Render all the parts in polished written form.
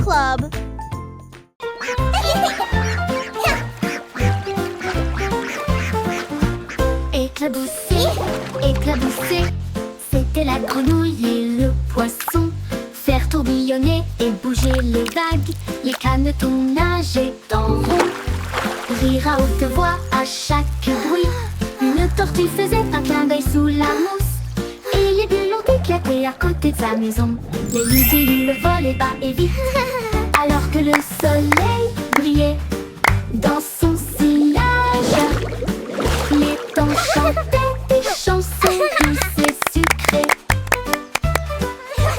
Club. Éclabousser, éclabousser, c'était la grenouille et le poisson. Faire tourbillonner et bouger les vagues, les canetons nageaient en rond. Rire à haute voix à chaque bruit, une tortue faisait un clin d'œil sous la mousse. Et les bulles ont éclaté à côté de sa maison. Les libellules volaient bas et vite, alors que le soleil brillait dans son sillage. Les temps chantaient des chansons douces et sucrées.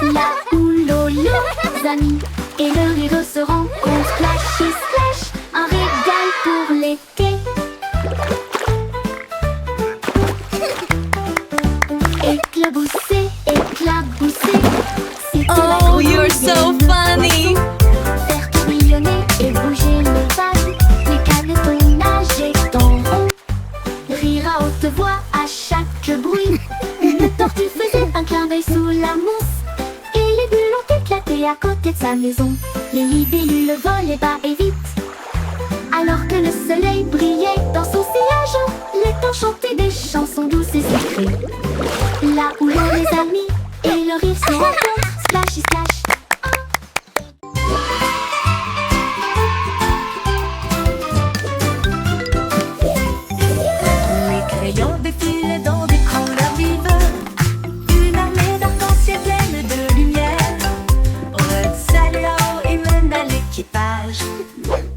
La houle aux amis et le rire se rencontrent. Flash et splash, un régal pour l'été. Éclabousser, éclabousser, c'était la Oh, you're grenouille so et le funny. poisson. Faire tourbillonner et bouger les vagues, les canetons nageaient en rond. Rire à haute voix à chaque bruit, une tortue faisait un clin d'œil sous la mousse. Et les bulles ont éclaté à côté de sa maison. Les libellules volaient bas et vite, alors que le soleil brillait dans son sillage. Les temps chantaient des chansons douces et sucrées. Là où l'on les amis et le rire se rencontrent. Splashy splash. Les crayons défilent dans des couleurs vives, une armée d'arc-en-ciel pleine de lumière. Red saluant et mène à l'équipage,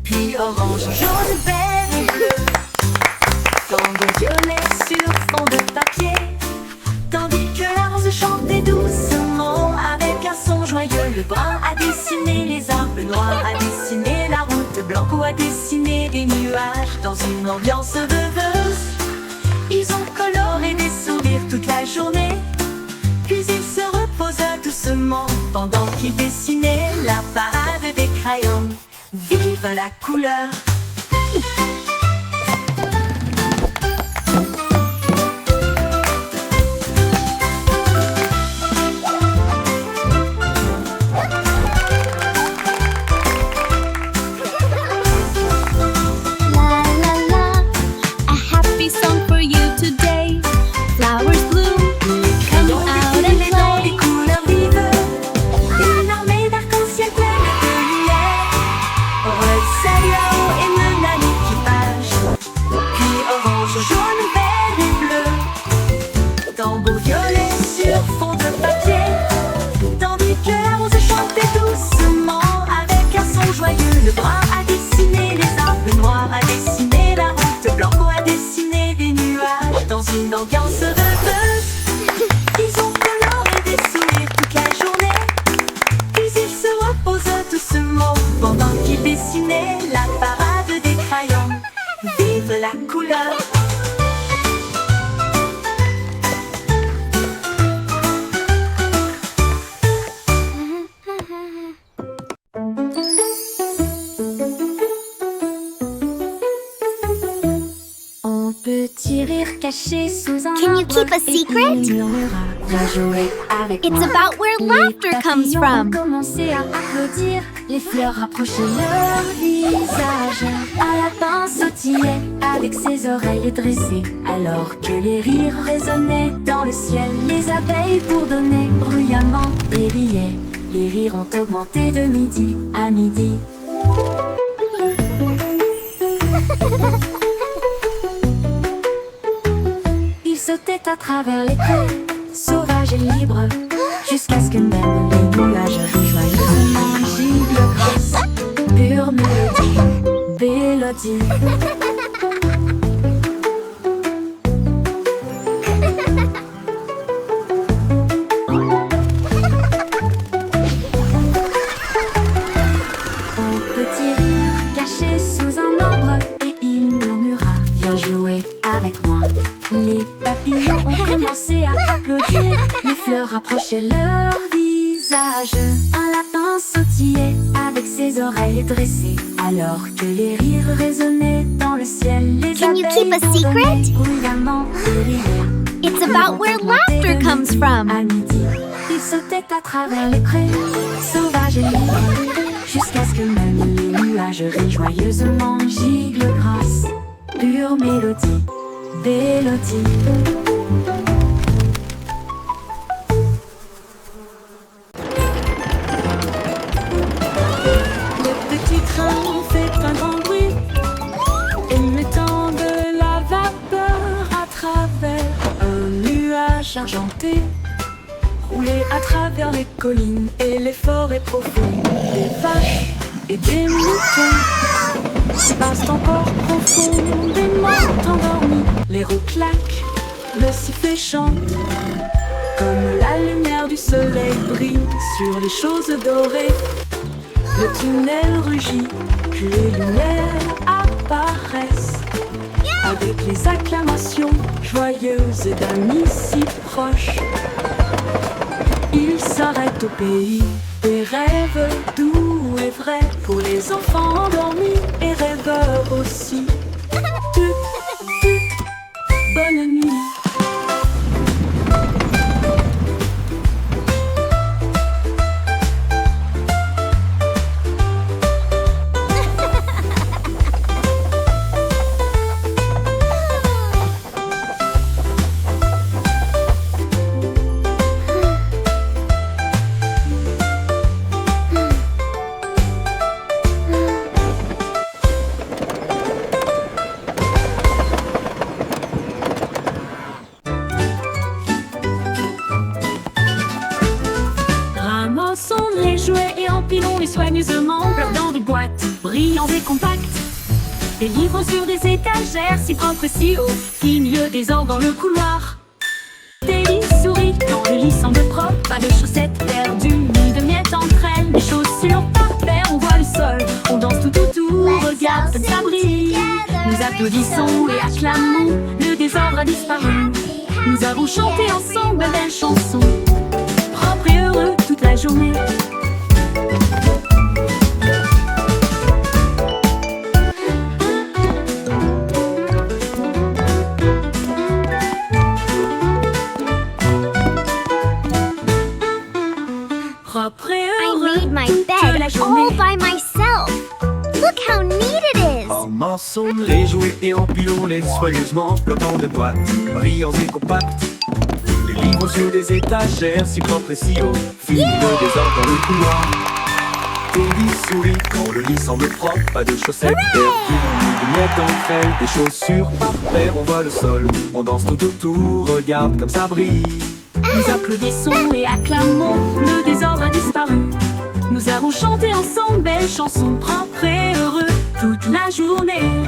puis orange, jaune, vert et bleu. Tango violet sur fond de papier, tandis que la rose chantait doucement avec un son joyeux. Le brun a dessiné les arbres, noirs a dessiné la route, blanc a dessiné des nuages dans une ambiance rêveuse. Ils ont coloré des sourires toute la journée, puis ils se reposent doucement pendant qu'ils dessinaient la parade des crayons. Vive la couleur! La la la, A happy song for you today. Flowers bloom, come out and Défilés dans des play. couleurs vives, une armée d'arc-en-ciel pleine de lumière. Red saluant et mène à l'équipage, puis orange, jaune, vert et bleu. Tambour violet sur fond de papier, tandis que la rose chantait doucement avec un son joyeux. Le brun a dessiné les arbres, le noir a dessiné la route, blanc a dessiné des nuages dans une ambiance rêveuse. Ils ont coloré des sourires toute la journée, puis ils se reposent doucement pendant qu'ils dessinaient la parade des crayons. Vive la couleur! Un petit rire caché sous un Can you arbre, keep a et secret? il murmura, viens jouer avec It's moi. about where Les laughter comes papillons from. ont commencé à applaudir, les fleurs rapprochaient leur visage. Un lapin sautillait avec ses oreilles dressées, alors que les rires résonnaient dans le ciel. Les abeilles bourdonnaient bruyamment et riaient. Les rires ont augmenté de midi à midi. Ils sautaient à travers les prés, sauvages et libres, jusqu'à ce que même les nuages rejoignent un gigle grosse, pure mélodie. Un petit rire caché sous un arbre, et il murmura, viens jouer avec moi. Les papillons ont commencé à applaudir, les fleurs rapprochaient leur visage. Un lapin sautillait avec ses oreilles dressées, alors que les rires résonnaient dans le ciel. Les Can you keep a abeilles secret? bourdonnaient bruyamment et riaient. It's about where laughter comes from. À midi, Il sautait à travers les prés, sauvage et libre, jusqu'à ce que même les nuages rient joyeusement. Gigle grâce, pure mélodie, mélodie. Le petit train fait un grand bruit, émettant de la vapeur à travers un nuage argenté. Rouler à travers les collines et les forêts profondes, des vaches et des moutons passent encore profondément endormis. Les roues claquent, le sifflet chante, comme la lumière du soleil brille sur les choses dorées. Le tunnel rugit, puis les lumières apparaissent, avec les acclamations joyeuses d'amis si proches. Il s'arrête au pays des rêves doux et vrais, pour les enfants endormis et rêveurs aussi. Bonne nuit. Ramassons les jouets et empilons-les soigneusement dans des boîtes brillantes et compactes. Des livres sur des étagères si propres et si hauts, qui milieu des ordres dans le couloir. Des lits souris dans le lit semble propre, pas de chaussettes perdues ni de miettes entre elles. Des chaussures par paire, on voit le sol, on danse tout autour, regarde comme ça brille. Nous applaudissons et acclamons, le désordre a disparu. Nous avons chanté ensemble de belles chansons, propres et heureux toute la journée. Propre et I heureux made my toute bed la journée. all by myself. Look how neat it is. Ramassons les jouets et empilons-les soigneusement, flottant de boîtes, brillants et compacts. Les livres sur des étagères, si propres et si hauts, filent le désordre dans le couloir. Teddy sourit quand le lit semble propre, pas de chaussettes perdues, ni de miettes entre elles. Des chaussures par paire, on voit le sol, on danse tout autour, regarde comme ça brille. Nous applaudissons et acclamons, le désordre a disparu. Nous avons chanté ensemble belles chansons, propres et heureux toute la journée.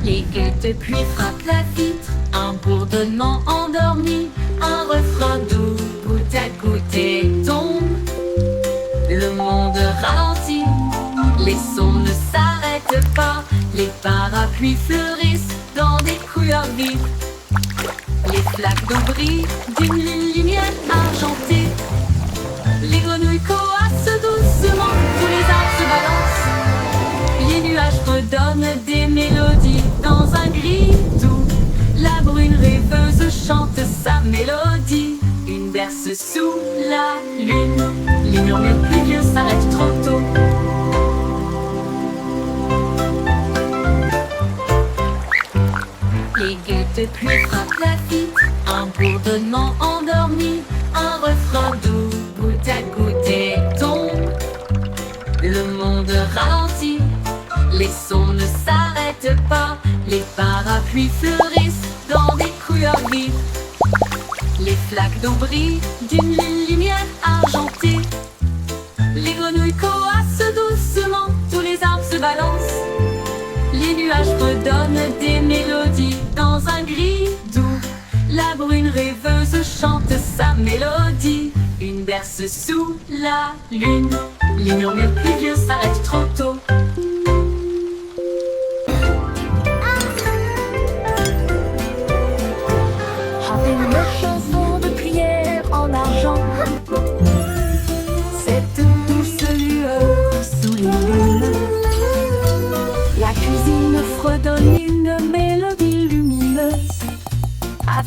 Les gouttes de pluie frappent la vitre, un bourdonnement endormi, un refrain doux, goutte à goutte et tombe. Le monde ralentit, les sons ne s'arrêtent pas, les parapluies fleurissent dans des couleurs vives. Les flaques d'eau brillent d'une lumière argentée. Les grenouilles coassent doucement, tous les arbres se balancent. Les nuages redonnent des mélodies dans un gris doux. La brune rêveuse chante sa mélodie. Une berce sous la lune. Les murmures pluvieux s'arrêtent trop tôt. Les gouttes de pluie frappent la vitre, un bourdonnement endormi, un refrain doux, goutte à goutte et tombe. Le monde ralentit, les sons ne s'arrêtent pas, les parapluies fleurissent dans des couleurs vives. Les flaques d'eau brillent d'une lumière argentée. Les grenouilles coassent doucement, tous les arbres se balancent. Les nuages redonnent des mélodies dans un gris doux. La brune rêveuse chante sa mélodie. Une berce sous la lune. Les murmures pluvieux s'arrêtent trop tôt. Avec une chanson de prière en argent, cette douce lueur sous les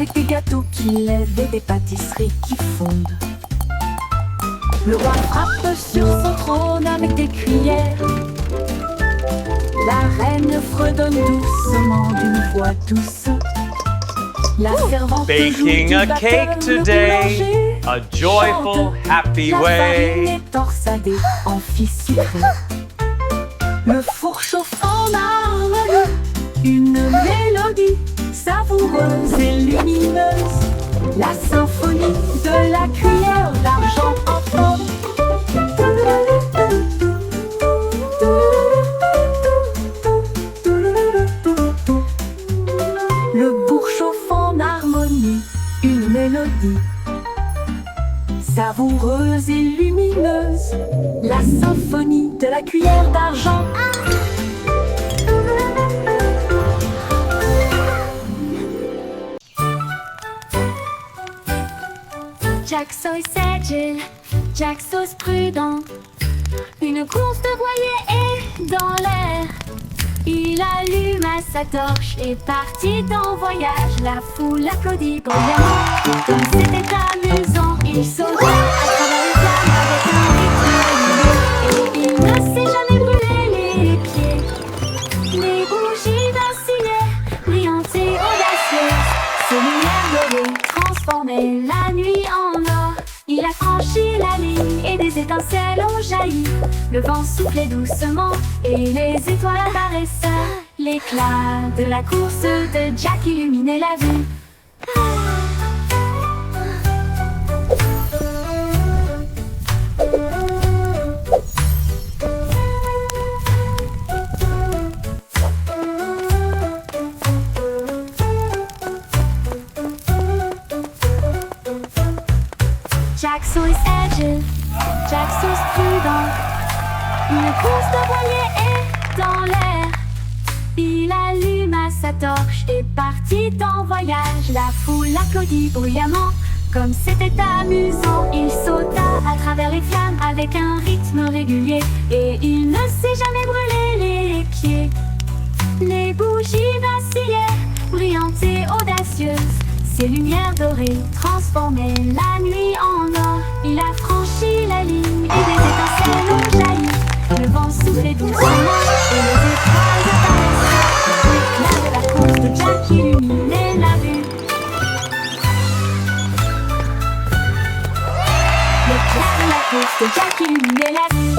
avec des gâteaux qui lèvent et des pâtisseries qui fondent. Le roi frappe sur son trône avec des cuillères. La reine fredonne doucement d'une voix douce. La servante Baking joue a du cake batteur, le today, boulanger a joyful, chante. happy La farine way. est torsadée en fils sucré. Le four chauffe en harmonie, une mélodie savoureuse et lumineuse. La symphonie de la cuillère d'argent en forme. Le bourg chauffe en harmonie, une mélodie savoureuse et lumineuse. La symphonie de la cuillère d'argent. Jack Sauce agile, Jack Sauce prudent. Une course de voilier est dans l'air. Il allume sa torche et partit en voyage. La foule applaudit bruyamment. Comme c'était amusant, il sauta à travers les flammes avec un rythme régulier. Et il ne s'est jamais brûlé les pieds. Les bougies vacillaient, brillantes et audacieuses. Ses lumières dorées transformaient la nuit en or. Il a franchi la ligne et des étincelles ont jailli. Le vent soufflait doucement et les étoiles apparaissaient. L'éclat de la course de Jack illuminait la vue. Jack Sauce agile, Jack Sauce prudent. Une course de voilier est dans l'air. Il alluma sa torche et partit en voyage. La foule applaudit bruyamment. Comme c'était amusant, il sauta à travers les flammes avec un rythme régulier. Et il ne s'est jamais brûlé les pieds. Les bougies vacillaient, brillantes et audacieuses. Ses lumières dorées transformaient la nuit en or. Il a franchi la ligne et des étincelles ont jailli. Le vent soufflait doucement et les étoiles apparaissaient. L'éclat de la course de Jack illuminait la vue. L'éclat de la course de Jack illuminait la vue.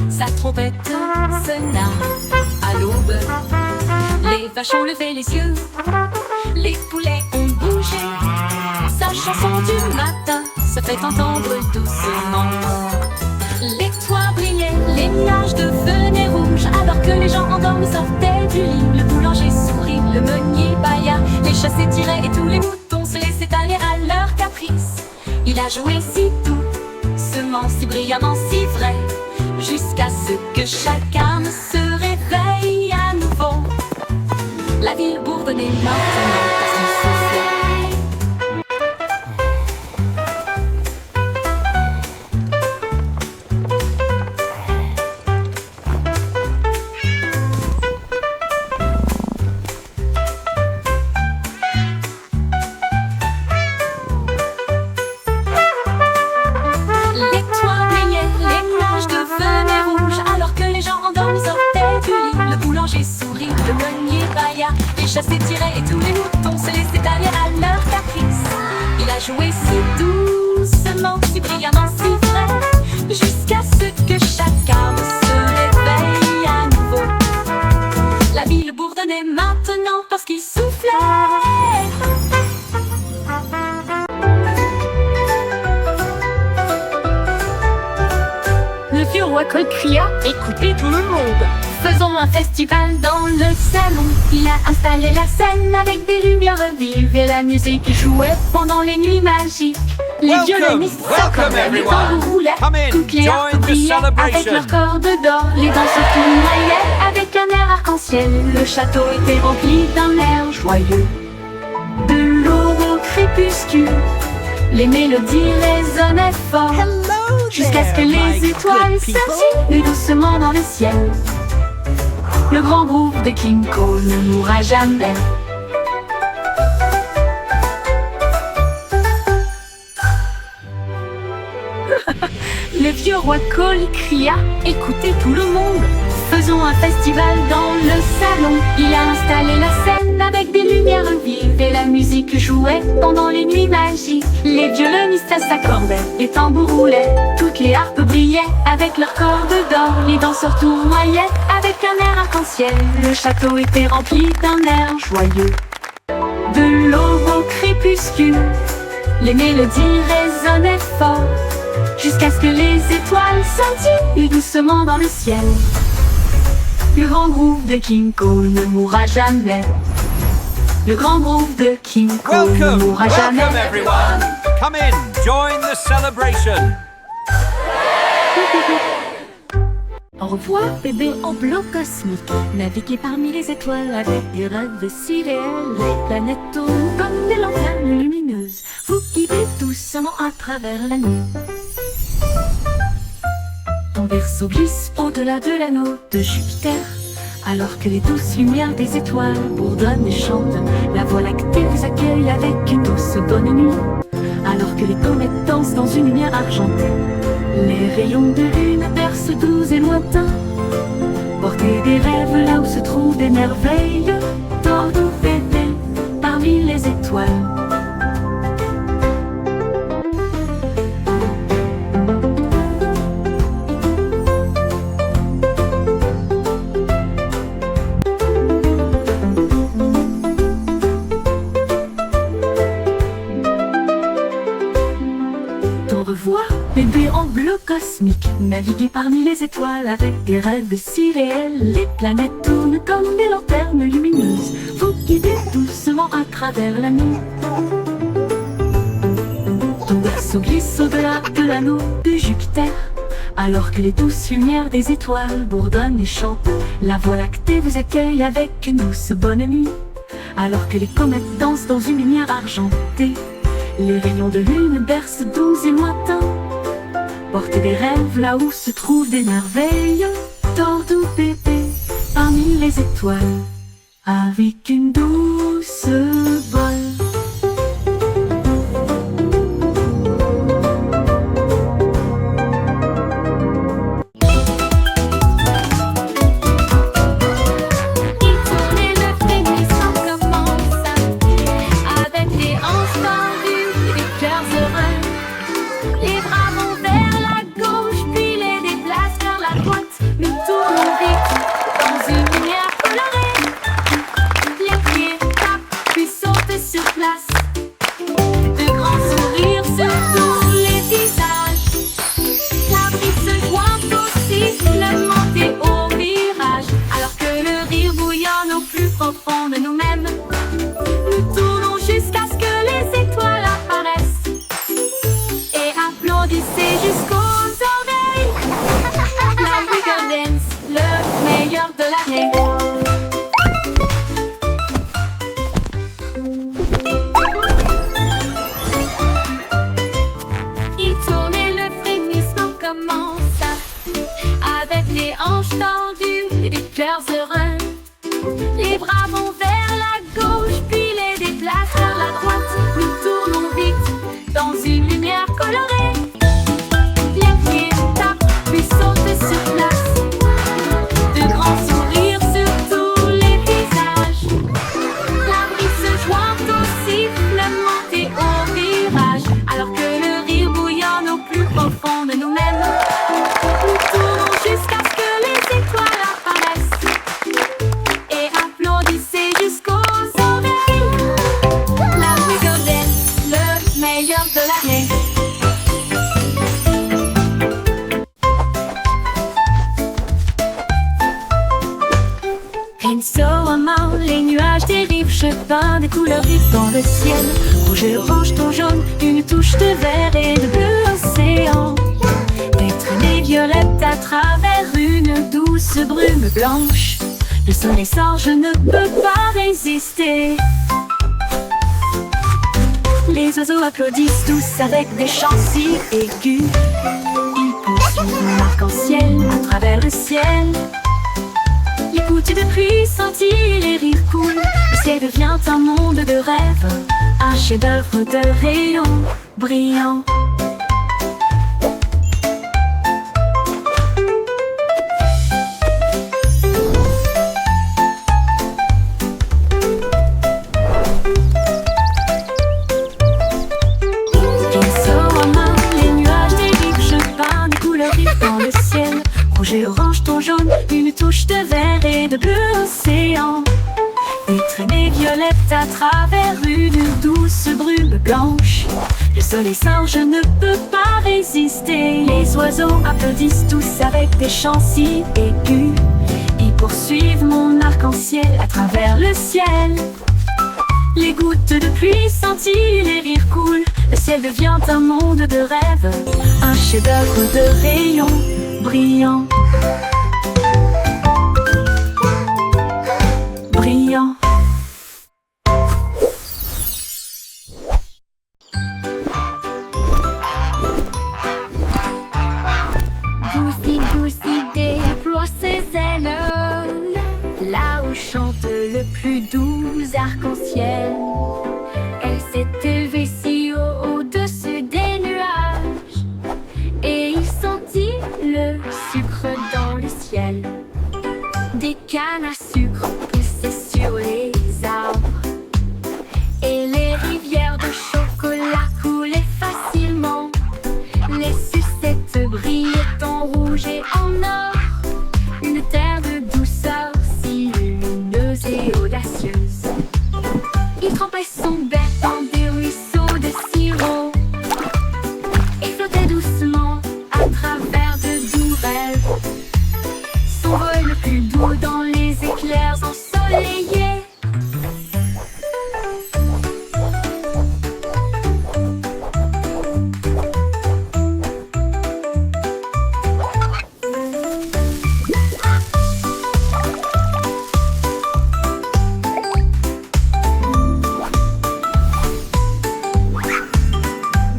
Sa trompette sonna à l'aube. Les vaches ont levé les yeux, les poulets ont bougé. Sa chanson du matin se fait entendre doucement. Les toits brillaient, les nuages devenaient rouges. Alors que les gens endormis sortaient du lit. Le boulanger sourit, le meunier bâilla. Les chats s'étiraient et tous les moutons se laissaient aller à leur caprice. Il a joué si doucement, si brillamment, si vrai, jusqu'à ce que chacun se réveille à nouveau. La ville bourdonnait maintenant parce qu'il soufflait. Les toits brillaient, les nuages devenaient rouges. Alors que les gens endormis sortaient du lit. Le boulanger sourit, le meunier bâilla. Les chats s'étiraient et tous les moutons se laissaient aller à leur caprice. Il a joué si doucement, si brillamment, si vrai, jusqu'à ce que chacun se réveille à nouveau. La ville bourdonnait maintenant parce qu'il soufflait. Le vieux roi cria, écoutez tout le monde. Faisons un festival dans le salon. Il a installé la scène avec des lumières vives et la musique jouait pendant les nuits magiques. Les violonistes s'accordaient, les tambours roulaient, toutes les harpes brillaient avec leurs cordes d'or. Les danseurs tournaillaient avec un air arc-en-ciel. Le château était rempli d'un air joyeux. crépuscule. Les mélodies résonnaient fort jusqu'à ce que les étoiles scintillent doucement dans le ciel. Le grand groupe de King Cole ne mourra jamais. Le vieux roi Cole cria: écoutez tout le monde, faisons un festival dans le salon. Il a installé la scène avec des lumières vives et la musique jouait pendant les nuits magiques. Les violonistes s'accordaient, les tambours roulaient, toutes les harpes brillaient avec leurs cordes d'or. Les danseurs tournoyaient avec un air arc-en-ciel. Le château était rempli d'un air joyeux. De l'aube au crépuscule, les mélodies résonnaient fort jusqu'à ce que les étoiles scintillent doucement dans le ciel. Le grand groupe de King Cole ne mourra jamais. Le grand groupe de King Cole ne Welcome, mourra jamais. welcome everyone. Come in, join the celebration. Au revoir, bébé en bloc cosmique. Naviguez parmi les étoiles avec des rêves si réels. Les planètes tournent comme des lanternes lumineuses. Vous guidez doucement à travers la nuit. Ton vaisseau glisse au-delà de l'anneau de Jupiter, alors que les douces lumières des étoiles bourdonnent et chantent. La Voie lactée vous accueille avec une douce bonne nuit, alors que les comètes dansent dans une lumière argentée. Les rayons de lune bercent doux et lointains. Portez des rêves là où se trouvent des merveilles. Tordons bébé parmi les étoiles. Au revoir, bébé en bleu cosmique. Naviguez parmi les étoiles avec des rêves si réels. Les planètes tournent comme des lanternes lumineuses. Vous guidez doucement à travers la nuit. Ton vaisseau glisse au-delà de l'anneau de Jupiter, alors que les douces lumières des étoiles bourdonnent et chantent. La Voie lactée vous accueille avec une douce bonne nuit, alors que les comètes dansent dans une lumière argentée. Les rayons de lune bercent doux et lointains. Portez des rêves là où se trouvent des merveilles. Tordons bébé parmi les étoiles avec une douce voile. Il tournait le frémissant commence avec des hanches tendues et des cœurs heureux. Les bras vont vers la gauche, puis les déplacent vers la droite. Nous tournons vite dans une lumière colorée. Les pieds tapent, puis sautent sur place. De grands sourires sur tous les visages. La brise se joint au sifflement et au virage. Alors que le rire bouillonne au plus profond de nous-mêmes, nous tournons jusqu'à ce que les étoiles apparaissent. Et applaudissez jusqu'aux oreilles. La Wiggle Dance, le meilleur de l'année. Il tourne et le frémissement commence avec les hanches tendues et des cœurs heureux. Les bras vont vers la gauche, puis les déplacent vers la droite. Nous tournons vite dans une lumière colorée. Les pieds tapent, puis sautent sur place. De grands sourires sur tous les visages. La brise se joint au sifflement et au virage. Alors que le rire bouillonne au plus profond de nous-mêmes, nous tournons jusqu'à ce que les étoiles apparaissent. Et applaudissez jusqu'aux oreilles. La Wiggle Dance, le meilleur de l'année. Insolemment, les nuages dérivent, jetant des couleurs vives dans le ciel. Rouge, orange, ton jaune, une touche de vert et de bleu océan. Des traînées violettes à travers une douce brume blanche. Le soleil sort, je ne peux pas résister. Les oiseaux applaudissent tous avec des chants si aigus. Ils poursuivent l'arc-en-ciel à travers le ciel. Les gouttes de pluie scintillent, les rires coulent. Le ciel devient un monde de rêve, un chef-d'œuvre de rayons brillants. Rouge et orange, ton jaune, une touche de vert et de bleu océan. Des traînées violettes à travers une douce brume blanche. Le soleil sort, je ne peux pas résister. Les oiseaux applaudissent tous avec des chants si aigus. Ils poursuivent mon arc-en-ciel à travers le ciel. Les gouttes de pluie scintillent, les rires coulent. Le ciel devient un monde de rêve, un chef-d'œuvre de rayons brillants. Brillant. Goosey, Goosey déploie ses ailes, là où chante le plus doux arc-en-ciel. Elle s'est élevée si haut au-dessus des nuages, et il sentit le sucre dans le ciel. Des cannes à sucre poussaient sur les arbres, et les rivières de chocolat coulaient facilement. Les sucettes brillaient en rouge et en or, une terre de douceur si lumineuse et audacieuse. Il trempait son bec dans des ruisseaux de sirop et flottait doucement à travers de doux rêves. Son vol le plus doux dans les éclairs ensoleillés.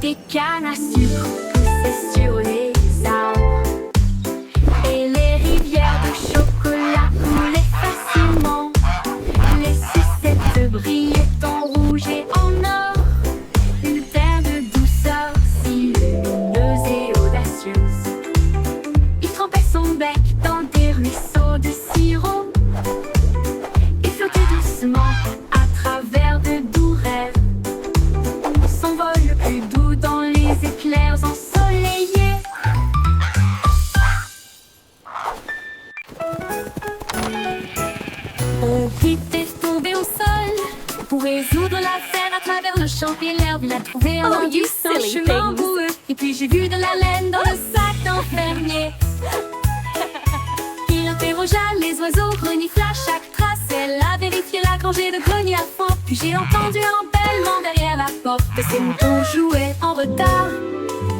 Des cannes à sucre poussaient sur les arbres, et les rivières de chocolat coulaient facilement. Les sucettes brillaient en rouge et en or, une terre de douceur si lumineuse et audacieuse. Il trempait son bec dans des ruisseaux de sirop et flottait doucement à travers de doux rêves. Son vol le plus doux dans les éclairs ensoleillés. On était tombé au sol pour résoudre l'affaire à travers le champ et l'herbe. Il a trouvé un indice, un chemin boueux. Et puis j'ai vu de la laine dans le sac d'un fermier. Il interrogea les oiseaux, renifla chaque trace. Elle a vérifié la rangée de greniers à fond. Puis j'ai entendu un bêlement derrière la porte. Ces moutons jouaient en retard.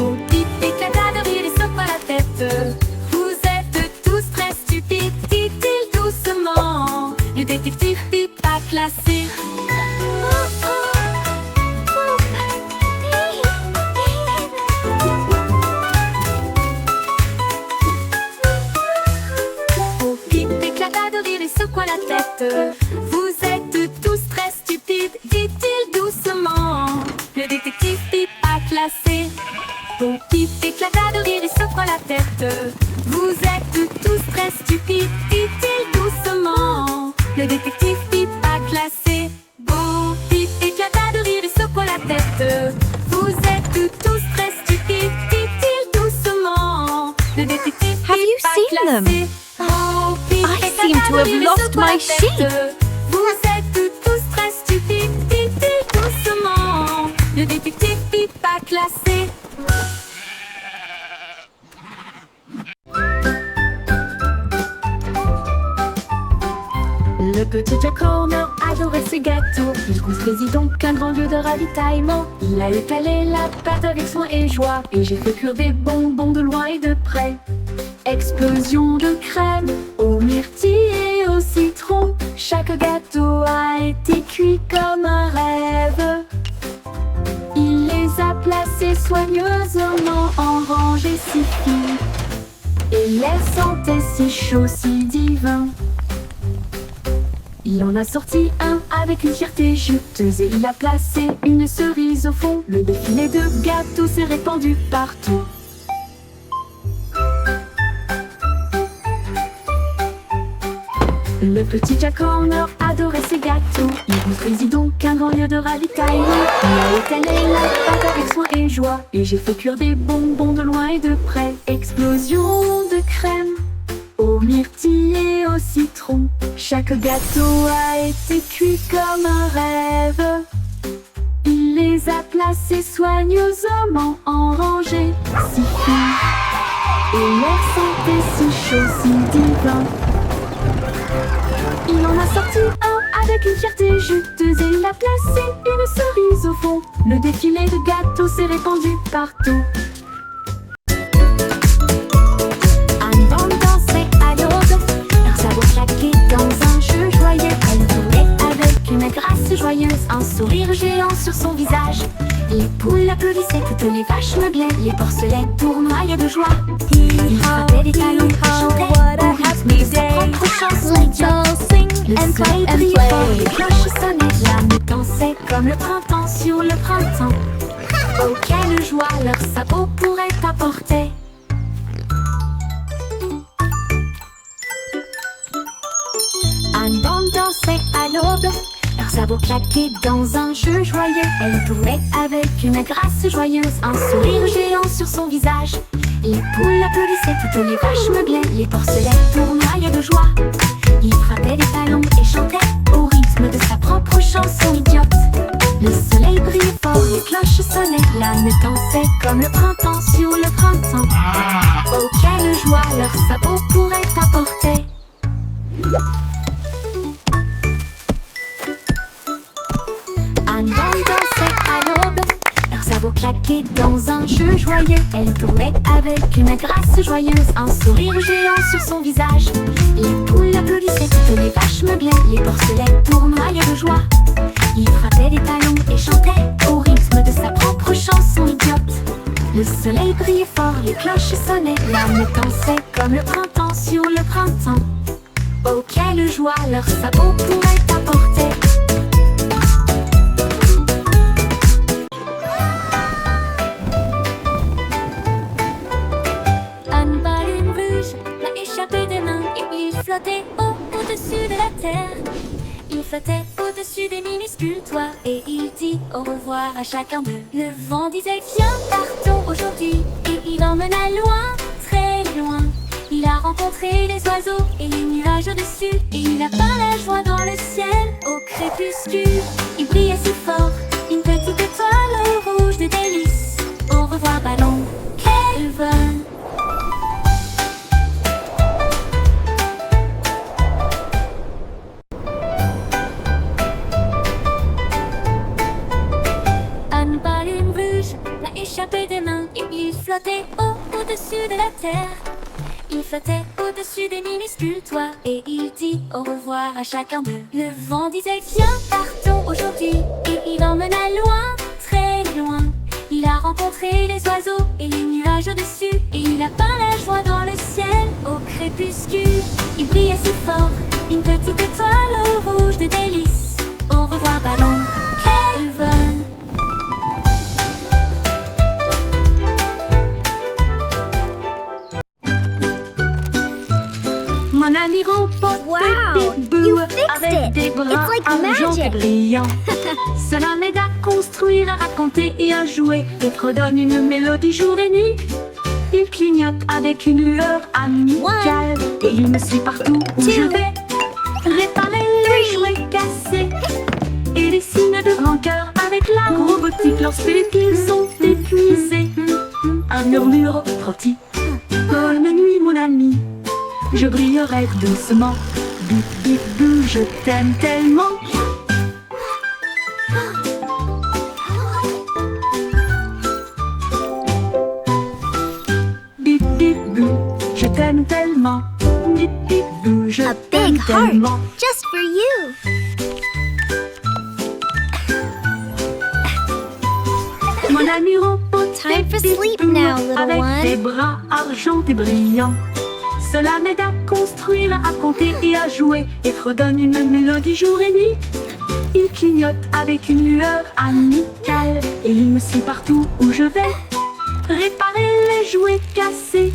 Au pipe éclata de rire et secoua la tête. Vous êtes tous très stupides, dit-il doucement. Le détective Pip a classé. Au pipe éclata de rire et secoua la tête. Vous êtes tous très stupides, dit-il doucement. Le détective Pip a classé. Bon Pip éclata de rire et secoua la tête. Vous êtes tous très stupides, dit-il doucement. Le détective Pip a classé. Bon Pip éclata de rire et secoua la tête. Vous êtes tous très stupides, dit-il doucement. Le détective Have you Pip a seen them? classé. Bon Pip I éclata seem to de have rire et lost secoua my la tête. sheep. Vous êtes tous très stupides, dit-il doucement. Le détective Pip a classé. Le petit Jack Horner adorait ses gâteaux. Il construisit donc un grand lieu de ravitaillement. Il a étalé la pâte avec soin et joie, et j'ai fait cuire des bonbons de loin et de près. Explosion de crème aux myrtilles et au citron. Chaque gâteau a été cuit comme un rêve. soigneusement en rangée si fine. Et l'air sentait si chaud, si divin. Il en a sorti un avec une fierté juteuse et il a placé une cerise au fond. Le défilé de gâteaux s'est répandu partout. Le petit Jack Horner adorait ses gâteaux. Il construisit donc un grand lieu de ravitaillement. Il a étalé la pâte avec soin et joie. Et j'ai fait cuire des bonbons de loin et de près. Explosion de crème au myrtille et au citron. Chaque gâteau a été cuit comme un rêve. Il les a placés soigneusement en rangée si fine. Et l'air sentait si chaud, si divin. Il en a sorti un avec une fierté juteuse et il a placé une cerise au fond. Le défilé de gâteaux s'est répandu partout. Annie Bond dansait à l'aube, leur sabot claqué dans un jeu joyeux. Elle jouait avec une grâce joyeuse, un sourire géant sur son visage. Les poules applaudissaient, toutes les vaches meuglaient, les porcelets tournoyaient de joie. Il frappait des talons, chantait au rythme de sa propre chanson idiote. Le soleil brillait fort, les cloches sonnaient, l'âme dansait comme le printemps sur le printemps. Oh quelle joie leurs sabots pourraient apporter. Annie Bond dansait à l'aube, leurs sabots claqués dans un jeu joyeux. Elle jouait avec une grâce joyeuse, un sourire géant sur son visage. Les poules applaudissaient, toutes les vaches meuglaient, les porcelets tournoyaient de joie. Il frappait des talons et chantait au rythme de sa propre chanson idiote. Le soleil brillait fort, les cloches sonnaient, l'âme dansait comme le printemps sur le printemps. Oh quelle joie leurs sabots pourraient apporter. Annie Bond dansait à l'aube, leurs sabots claqués dans un jeu joyeux. Elle jouait avec une grâce joyeuse, un sourire géant sur son visage. Les poules applaudissaient, toutes les vaches meuglaient, les porcelets tournoyaient de joie. Il frappait des talons et chantait au rythme de sa propre chanson idiote. Le soleil brillait fort, les cloches sonnaient, l'âme dansait comme le printemps sur le printemps. Oh quelle joie leurs sabots pourraient apporter. Un ballon rouge l'a échappé des mains et il flottait au-dessus de la terre. Il flottait au-dessus des minuscules toits et il dit au revoir à chacun d'eux. Le vent disait viens partons aujourd'hui et il emmena loin, très loin. Il a rencontré les oiseaux et les nuages au-dessus et il a peint la joie dans le ciel au crépuscule. Il brillait si fort, une petite étoile rouge de délices. Au revoir ballon, quel vol. Un ballon rouge l'a échappé des mains et il flottait au-dessus de la terre. Il flottait au-dessus des minuscules toits et il dit au revoir à chacun d'eux. Le vent disait viens partons aujourd'hui et il emmena loin, très loin. Il a rencontré les oiseaux et les nuages au-dessus et il a peint la joie dans le ciel au crépuscule. Il brillait si fort, une petite étoile rouge de délices. Au revoir ballon, quel vol. Mon ami remporte Big Boo avec des bras argentés brillants. Cela m'aide à construire, à raconter et à jouer et redonne une mélodie jour et nuit. Il clignote avec une lueur amicale et il me suit partout où je vais. Réparer les jouets cassés et les signes de rancœur avec la robotique lorsqu'ils sont épuisés. Un murmure rôti. Bonne nuit mon ami. Je brillerai doucement. Bip bip bou, je t'aime tellement. Bip bip bou, je t'aime tellement. Bip bip bou, je t'aime tellement. Just for you. Mon ami robot Time for sleep now, little avec des one. bras argentés brillants. Cela m'aide à construire, à compter et à jouer, et redonne une mélodie jour et nuit. Il clignote avec une lueur amicale, et il me suit partout où je vais. Réparer les jouets cassés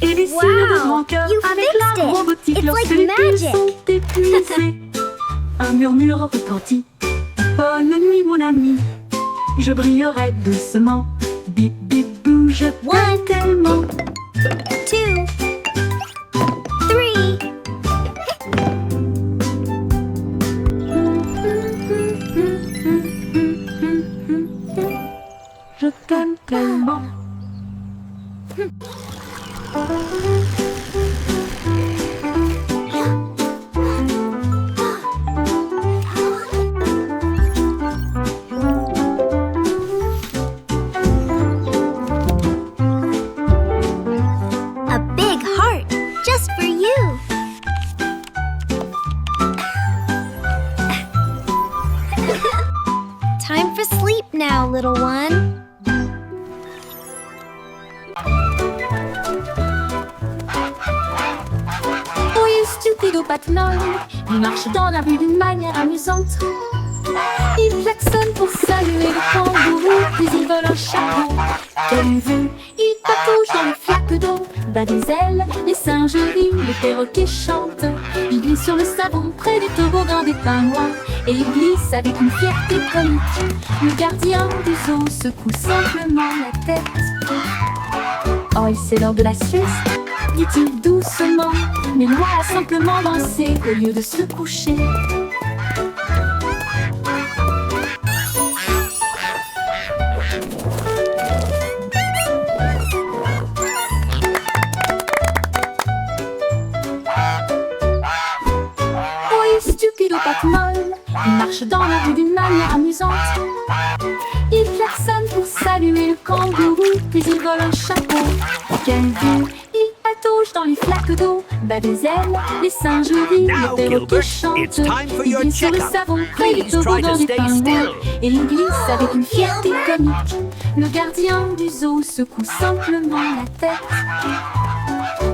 et dessiner de grands cœurs you avec fixed la it. robotique It's lorsque like les piles magic. sont épuisés. Un murmure retentit. Bonne nuit mon ami, je brillerai doucement. Bip bip bou, je t'aime tellement. 2, 3. Je t'aime tellement. A big heart just for you. Time for sleep now, little one. Oui, stupido Batman, il marche dans la rue d'une manière amusante. Il klaxonne pour saluer le kangourou, puis il vole un chapeau. Quelle vue, il patouche dans les flaques d'eau, bat des ailes, les singes rient, les perroquets chantent. Il glisse sur le savon près du toboggan des pingouins, et il glisse avec une fierté comique. Le gardien du zoo secoue simplement la tête. Oh, et c'est l'heure de la sieste, dit-il doucement, mais loi a simplement dansé au lieu de se coucher. Oui, stupido Batman, il marche dans la rue d'une manière amusante. Il klaxonne pour saluer le kangourou, puis il vole un chapeau. Quelle vue, il patauge dans les flaques d'eau, bat des ailes, les singes rient, Now, les perroquets Gilbert, chantent. it's time for Il your glisse sur le checkup. savon près du Please try toboggan to des stay pingouins, still. et il glisse avec une fierté comique. Le gardien du zoo secoue simplement la tête.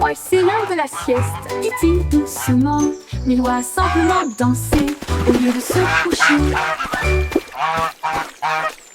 Oh, c'est l'heure de la sieste, dit-il doucement, mais doit simplement danser au lieu de se coucher.